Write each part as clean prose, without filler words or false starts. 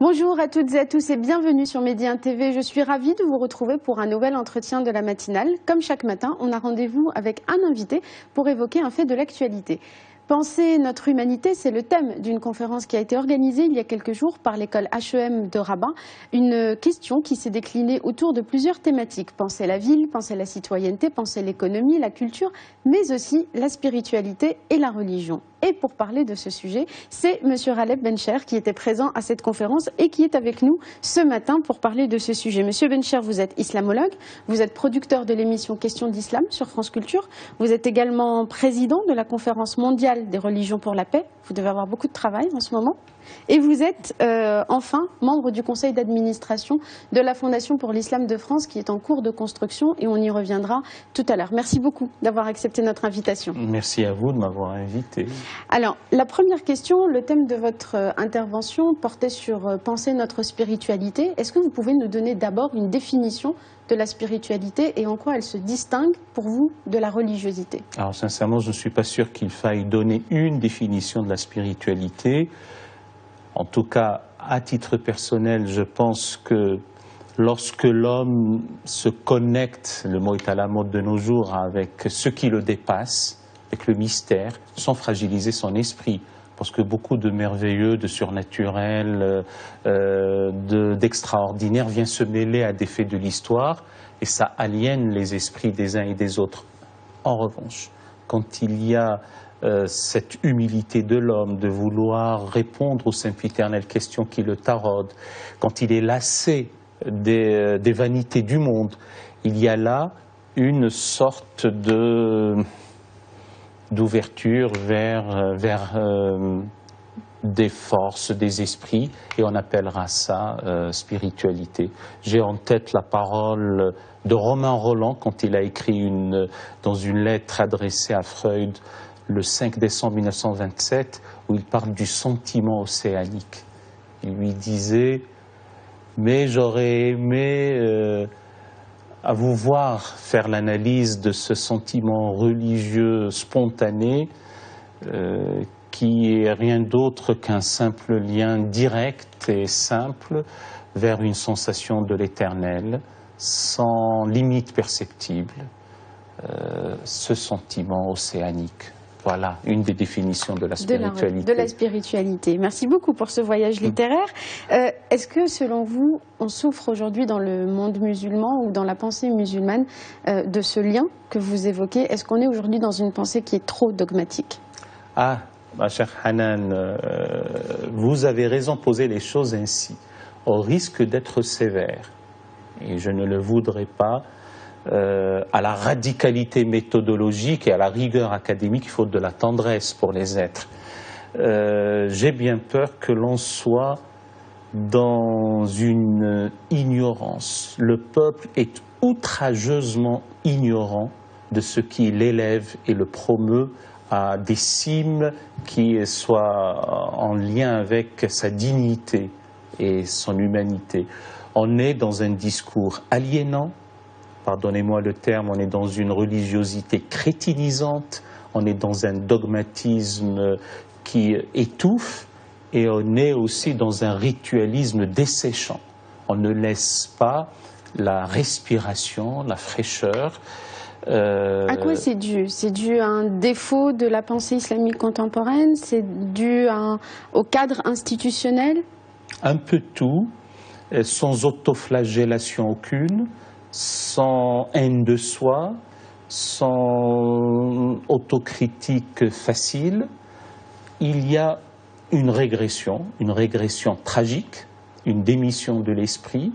Bonjour à toutes et à tous et bienvenue sur Média TV. Je suis ravie de vous retrouver pour un nouvel entretien de la matinale. Comme chaque matin, on a rendez-vous avec un invité pour évoquer un fait de l'actualité. Penser notre humanité, c'est le thème d'une conférence qui a été organisée il y a quelques jours par l'école HEM de Rabat. Une question qui s'est déclinée autour de plusieurs thématiques. Penser la ville, penser la citoyenneté, penser l'économie, la culture, mais aussi la spiritualité et la religion. Et pour parler de ce sujet, c'est M. Raleb Bencher qui était présent à cette conférence et qui est avec nous ce matin pour parler de ce sujet. Monsieur Bencher, vous êtes islamologue, vous êtes producteur de l'émission Questions d'Islam sur France Culture, vous êtes également président de la conférence mondiale des religions pour la paix, vous devez avoir beaucoup de travail en ce moment, et vous êtes enfin membre du conseil d'administration de la Fondation pour l'Islam de France qui est en cours de construction et on y reviendra tout à l'heure. Merci beaucoup d'avoir accepté notre invitation. Merci à vous de m'avoir invité. Alors, la première question, le thème de votre intervention portait sur penser notre spiritualité. Est-ce que vous pouvez nous donner d'abord une définition de la spiritualité et en quoi elle se distingue pour vous de la religiosité? Alors sincèrement, je ne suis pas sûr qu'il faille donner une définition de la spiritualité. En tout cas, à titre personnel, je pense que lorsque l'homme se connecte, le mot est à la mode de nos jours, avec ce qui le dépasse, avec le mystère, sans fragiliser son esprit. Parce que beaucoup de merveilleux, de surnaturel, d'extraordinaire vient se mêler à des faits de l'histoire et ça aliène les esprits des uns et des autres. En revanche, quand il y a cette humilité de l'homme de vouloir répondre aux sempiternelles questions qui le taraudent, quand il est lassé des vanités du monde, il y a là une sorte d'ouverture vers des forces, des esprits, et on appellera ça spiritualité. J'ai en tête la parole de Romain Rolland quand il a écrit dans une lettre adressée à Freud le 5 décembre 1927, où il parle du sentiment océanique. Il lui disait « mais j'aurais aimé à vous voir faire l'analyse de ce sentiment religieux spontané qui est rien d'autre qu'un simple lien direct et simple vers une sensation de l'éternel, sans limite perceptible, ce sentiment océanique. » Voilà une des définitions de la spiritualité. De la spiritualité. Merci beaucoup pour ce voyage littéraire. Est-ce que, selon vous, on souffre aujourd'hui dans le monde musulman ou dans la pensée musulmane de ce lien que vous évoquez? Est-ce qu'on est aujourd'hui dans une pensée qui est trop dogmatique? Ah, ma chère Hanan, vous avez raison de poser les choses ainsi, au risque d'être sévère, et je ne le voudrais pas. À la radicalité méthodologique et à la rigueur académique, il faut de la tendresse pour les êtres. J'ai bien peur que l'on soit dans une ignorance. Le peuple est outrageusement ignorant de ce qui l'élève et le promeut à des cimes qui soient en lien avec sa dignité et son humanité. On est dans un discours aliénant. Pardonnez-moi le terme, on est dans une religiosité crétinisante, on est dans un dogmatisme qui étouffe et on est aussi dans un ritualisme desséchant. On ne laisse pas la respiration, la fraîcheur. À quoi c'est dû? C'est dû à un défaut de la pensée islamique contemporaine? C'est dû au cadre institutionnel? Un peu tout, sans autoflagellation aucune, sans haine de soi, sans autocritique facile. Il y a une régression tragique, une démission de l'esprit,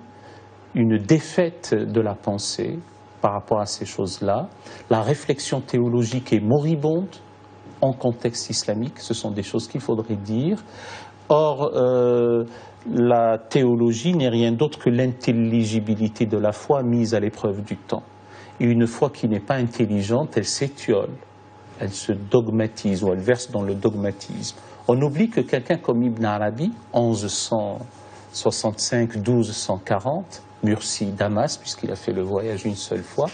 une défaite de la pensée par rapport à ces choses-là. La réflexion théologique est moribonde en contexte islamique, ce sont des choses qu'il faudrait dire. Or, la théologie n'est rien d'autre que l'intelligibilité de la foi mise à l'épreuve du temps. Et une foi qui n'est pas intelligente, elle s'étiole, elle se dogmatise ou elle verse dans le dogmatisme. On oublie que quelqu'un comme Ibn Arabi, 1165-1240, Mursi, Damas, puisqu'il a fait le voyage une seule fois,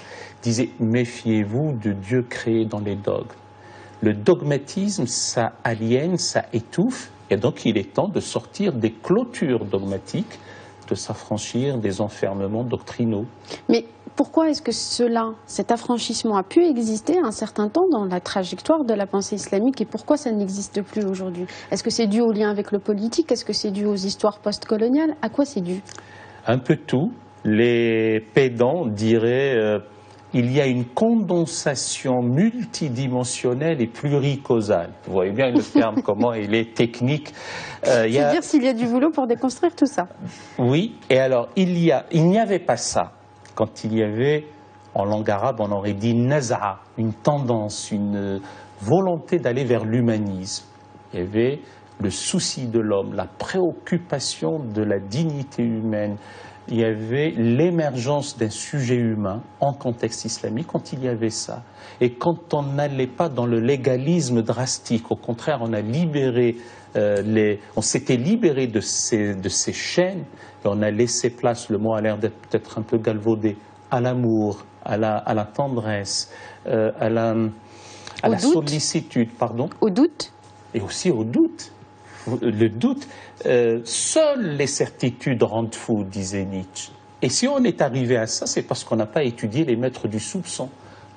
disait « Méfiez-vous de Dieu créé dans les dogmes ». Le dogmatisme, ça aliène, ça étouffe, et donc il est temps de sortir des clôtures dogmatiques, de s'affranchir des enfermements doctrinaux. Mais pourquoi est-ce que cet affranchissement a pu exister un certain temps dans la trajectoire de la pensée islamique, et pourquoi ça n'existe plus aujourd'hui? Est-ce que c'est dû au lien avec le politique? Est-ce que c'est dû aux histoires postcoloniales? À quoi c'est dû? Un peu tout. Les pédants diraient il y a une condensation multidimensionnelle et pluricausale. Vous voyez bien le terme, comment il est technique. C'est-à-dire s'il y a du boulot pour déconstruire tout ça. Oui, et alors il n'y avait pas ça quand il y avait, en langue arabe, on aurait dit naza'a, une tendance, une volonté d'aller vers l'humanisme. Il y avait le souci de l'homme, la préoccupation de la dignité humaine. Il y avait l'émergence d'un sujet humain en contexte islamique quand il y avait ça. Et quand on n'allait pas dans le légalisme drastique, au contraire, on a libéré on s'était libéré de ces chaînes et on a laissé place, le mot a l'air d'être peut-être un peu galvaudé, à l'amour, à la tendresse, à la sollicitude, pardon. Au doute. Et aussi au doute. Le doute, seules les certitudes rendent fou, disait Nietzsche. Et si on est arrivé à ça, c'est parce qu'on n'a pas étudié les maîtres du soupçon.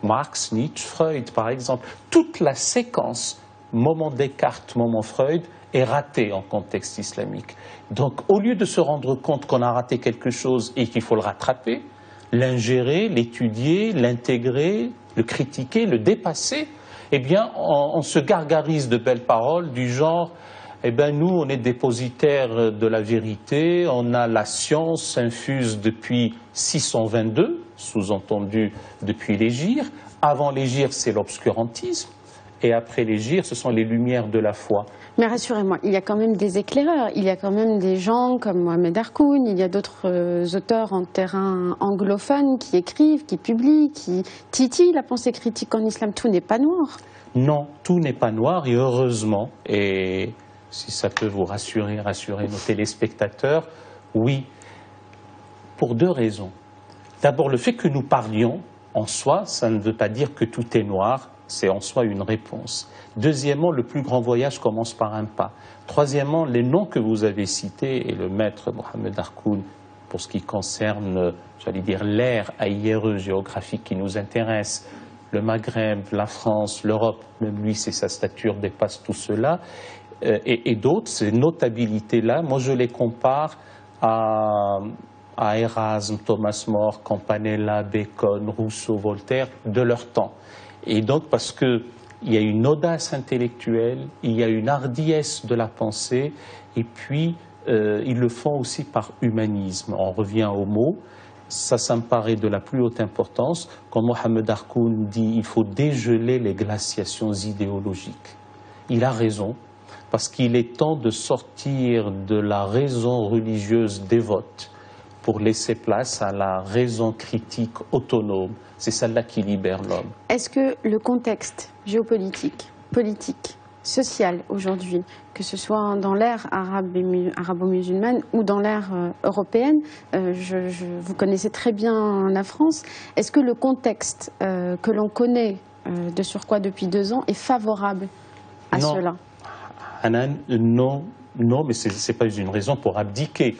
Marx, Nietzsche, Freud, par exemple. Toute la séquence, moment Descartes, moment Freud, est ratée en contexte islamique. Donc, au lieu de se rendre compte qu'on a raté quelque chose et qu'il faut le rattraper, l'ingérer, l'étudier, l'intégrer, le critiquer, le dépasser, eh bien, on se gargarise de belles paroles du genre eh bien, nous, on est dépositaires de la vérité, on a la science infuse depuis 622, sous-entendu depuis l'hégire. Avant l'hégire, c'est l'obscurantisme, et après l'hégire, ce sont les lumières de la foi. Mais rassurez-moi, il y a quand même des éclaireurs, il y a quand même des gens comme Mohamed Harkoun, il y a d'autres auteurs en terrain anglophone qui écrivent, qui publient, qui titillent la pensée critique en islam. Tout n'est pas noir. Non, tout n'est pas noir, et heureusement, et si ça peut vous rassurer nos téléspectateurs, oui, pour deux raisons. D'abord, le fait que nous parlions, en soi, ça ne veut pas dire que tout est noir, c'est en soi une réponse. Deuxièmement, le plus grand voyage commence par un pas. Troisièmement, les noms que vous avez cités, et le maître Mohamed Harkoun, pour ce qui concerne, j'allais dire, l'ère AIRE géographique qui nous intéresse, le Maghreb, la France, l'Europe, même lui, c'est sa stature, dépasse tout cela, et d'autres, ces notabilités-là, moi je les compare à Erasme, Thomas More, Campanella, Bacon, Rousseau, Voltaire, de leur temps. Et donc parce qu'il y a une audace intellectuelle, il y a une hardiesse de la pensée, et puis ils le font aussi par humanisme. On revient au mot, ça me paraît de la plus haute importance. Quand Mohamed Harkoun dit il faut dégeler les glaciations idéologiques, il a raison. Parce qu'il est temps de sortir de la raison religieuse dévote pour laisser place à la raison critique autonome. C'est celle-là qui libère l'homme. Est-ce que le contexte géopolitique, politique, social aujourd'hui, que ce soit dans l'ère arabo-musulmane ou dans l'ère européenne, vous connaissez très bien la France, est-ce que le contexte que l'on connaît de surcroît depuis 2 ans est favorable à cela ? Hanan, non, mais ce n'est pas une raison pour abdiquer.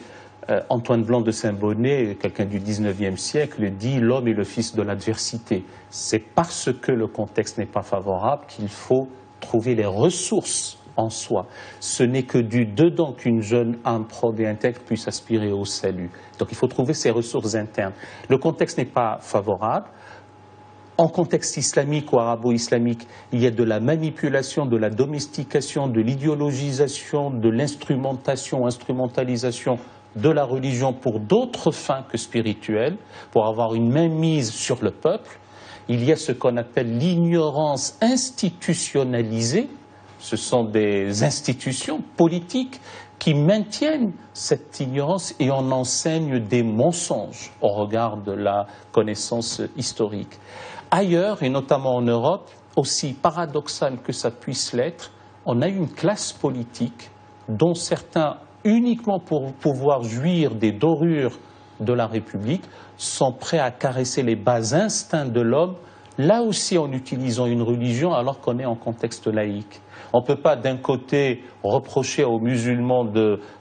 Antoine Blanc de Saint-Bonnet, quelqu'un du 19e siècle, dit « l'homme est le fils de l'adversité ». C'est parce que le contexte n'est pas favorable qu'il faut trouver les ressources en soi. Ce n'est que du dedans qu'une jeune âme probe et intègre puisse aspirer au salut. Donc il faut trouver ces ressources internes. Le contexte n'est pas favorable. En contexte islamique ou arabo-islamique, il y a de la manipulation, de la domestication, de l'idéologisation, de instrumentalisation de la religion pour d'autres fins que spirituelles, pour avoir une mainmise sur le peuple. Il y a ce qu'on appelle l'ignorance institutionnalisée. Ce sont des institutions politiques qui maintiennent cette ignorance et on enseigne des mensonges au regard de la connaissance historique. Ailleurs, et notamment en Europe, aussi paradoxal que ça puisse l'être, on a une classe politique dont certains, uniquement pour pouvoir jouir des dorures de la République, sont prêts à caresser les bas instincts de l'homme, là aussi en utilisant une religion alors qu'on est en contexte laïque. On ne peut pas d'un côté reprocher aux musulmans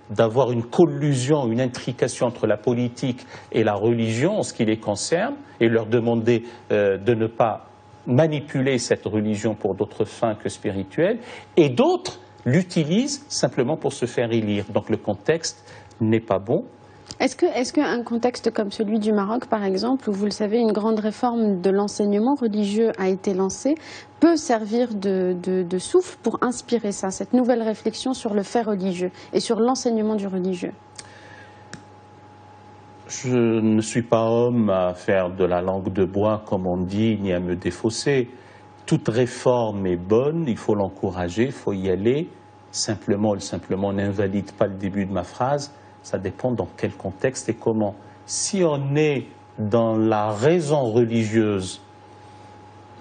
d'avoir une collusion, une intrication entre la politique et la religion en ce qui les concerne et leur demander de ne pas manipuler cette religion pour d'autres fins que spirituelles, et d'autres l'utilisent simplement pour se faire élire. Donc le contexte n'est pas bon. Est-ce qu'un contexte comme celui du Maroc, par exemple, où vous le savez, une grande réforme de l'enseignement religieux a été lancée, peut servir de souffle pour inspirer ça, cette nouvelle réflexion sur le fait religieux et sur l'enseignement du religieux? Je ne suis pas homme à faire de la langue de bois, comme on dit, ni à me défausser. Toute réforme est bonne, il faut l'encourager, il faut y aller. Simplement n'invalide pas le début de ma phrase. Ça dépend dans quel contexte et comment. Si on est dans la raison religieuse,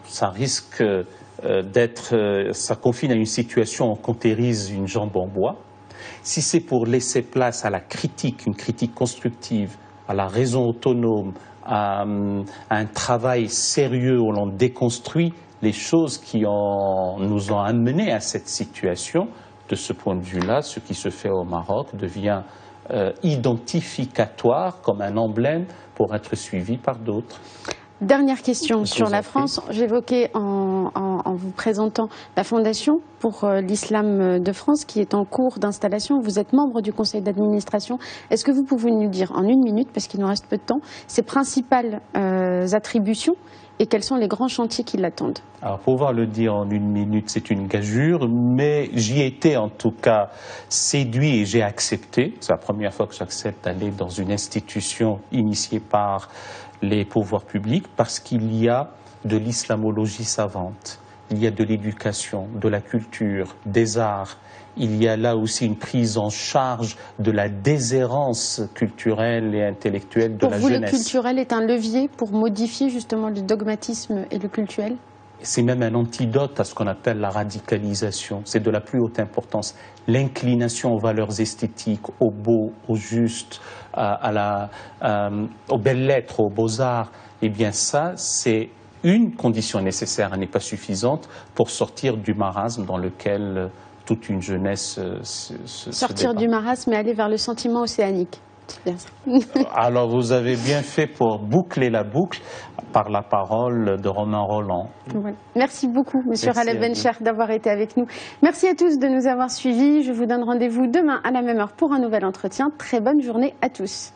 ça risque ça confine à une situation où on cautérise une jambe en bois. Si c'est pour laisser place à la critique, une critique constructive, à la raison autonome, à un travail sérieux où l'on déconstruit les choses qui nous ont amenés à cette situation, de ce point de vue-là, ce qui se fait au Maroc devient identificatoire comme un emblème pour être suivi par d'autres. Dernière question sur la France. J'évoquais en vous présentant la Fondation pour l'Islam de France qui est en cours d'installation. Vous êtes membre du conseil d'administration. Est-ce que vous pouvez nous dire en une minute, parce qu'il nous reste peu de temps, ses principales attributions et quels sont les grands chantiers qui l'attendent? Alors, pouvoir le dire en une minute, c'est une gageure, mais j'y étais en tout cas séduit et j'ai accepté. C'est la première fois que j'accepte d'aller dans une institution initiée par les pouvoirs publics, parce qu'il y a de l'islamologie savante, il y a de l'éducation, de la culture, des arts. Il y a là aussi une prise en charge de la déshérence culturelle et intellectuelle de la jeunesse. Pour vous, le culturel est un levier pour modifier justement le dogmatisme et le cultuel? C'est même un antidote à ce qu'on appelle la radicalisation. C'est de la plus haute importance. L'inclination aux valeurs esthétiques, au beau, au juste, aux belles lettres, aux beaux-arts, eh bien ça, c'est une condition nécessaire, elle n'est pas suffisante pour sortir du marasme dans lequel toute une jeunesse sortir du marasme et aller vers le sentiment océanique. Bien ça. Alors vous avez bien fait pour boucler la boucle par la parole de Romain Rolland. Voilà. Merci beaucoup, Monsieur Khaled Bencher, d'avoir été avec nous. Merci à tous de nous avoir suivis. Je vous donne rendez-vous demain à la même heure pour un nouvel entretien. Très bonne journée à tous.